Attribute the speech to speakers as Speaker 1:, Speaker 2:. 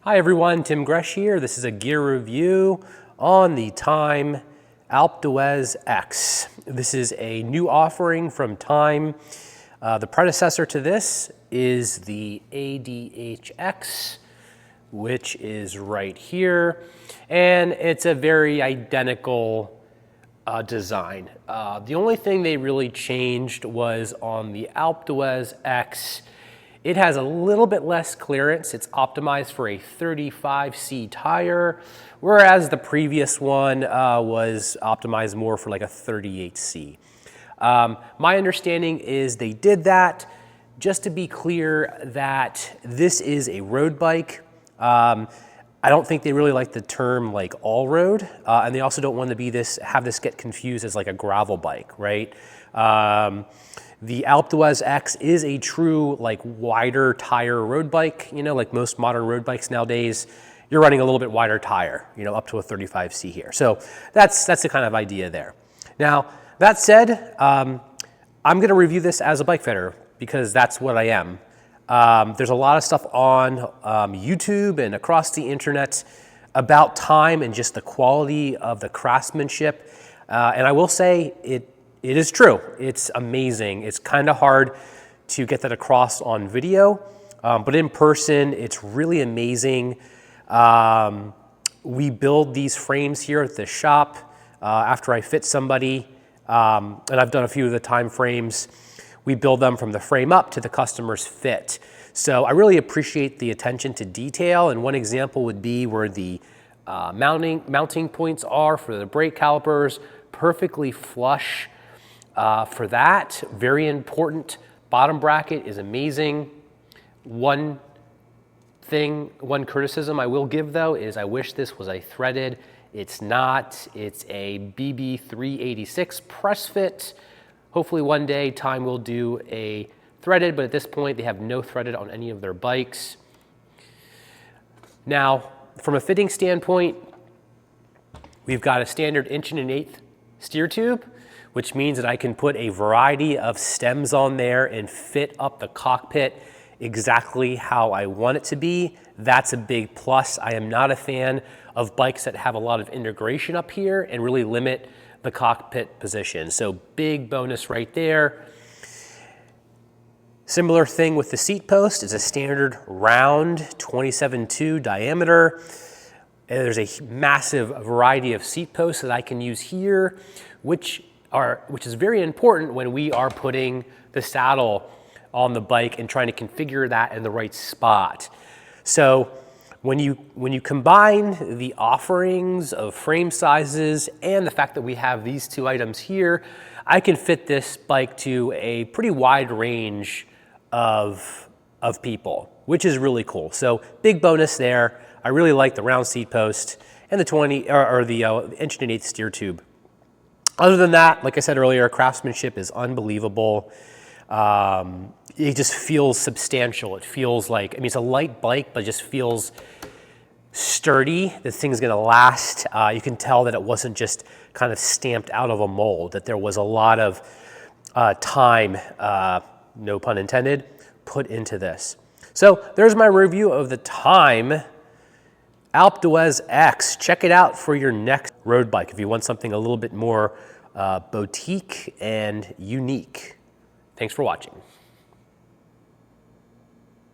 Speaker 1: Hi everyone, Tim Gresh here. This is a gear review on the TIME Alpe dHuez X. This is a new offering from TIME. The predecessor to this is the ADHX, which is right here. And it's a very identical design. The only thing they really changed was on the Alpe dHuez X. It has a little bit less clearance. It's optimized for a 35C tire, whereas the previous one was optimized more for like a 38C. My understanding is they did that just to be clear that this is a road bike. I don't think they really like the term like all road, and they also don't want to have this get confused as like a gravel bike, right? The Alpe dHuez X is a true like wider tire road bike, you know, like most modern road bikes nowadays. You're running a little bit wider tire, you know, up to a 35C here. So that's the kind of idea there. Now, that said, I'm gonna review this as a bike fitter because that's what I am. There's a lot of stuff on YouTube and across the internet about TIME and just the quality of the craftsmanship. And I will say it is true. It's amazing. It's kind of hard to get that across on video, but in person, it's really amazing. We build these frames here at the shop after I fit somebody, and I've done a few of the TIME frames. We build them from the frame up to the customer's fit. So I really appreciate the attention to detail, and one example would be where the mounting points are for the brake calipers, perfectly flush. For that, very important. Bottom bracket is amazing. One criticism I will give though is I wish this was a threaded. It's not. It's a BB386 press fit. Hopefully one day TIME will do a threaded, but at this point they have no threaded on any of their bikes. Now, from a fitting standpoint, we've got a standard 1 1/8" steer tube, which means that I can put a variety of stems on there and fit up the cockpit exactly how I want it to be. That's a big plus. I am not a fan of bikes that have a lot of integration up here and really limit the cockpit position. So big bonus right there. Similar thing with the seat post. It's a standard round 27.2 diameter. And there's a massive variety of seat posts that I can use here, which is very important when we are putting the saddle on the bike and trying to configure that in the right spot. So when you combine the offerings of frame sizes and the fact that we have these two items here, I can fit this bike to a pretty wide range of people, which is really cool. So big bonus there. I really like the round seat post and the 1 1/8" steer tube. Other than that, like I said earlier, craftsmanship is unbelievable. It just feels substantial. It feels like, I mean, it's a light bike, but it just feels sturdy. This thing's gonna last. You can tell that it wasn't just kind of stamped out of a mold, that there was a lot of time, no pun intended, put into this. So there's my review of the TIME Alpe dHuez X. Check it out for your next road bike if you want something a little bit more boutique and unique. Thanks for watching.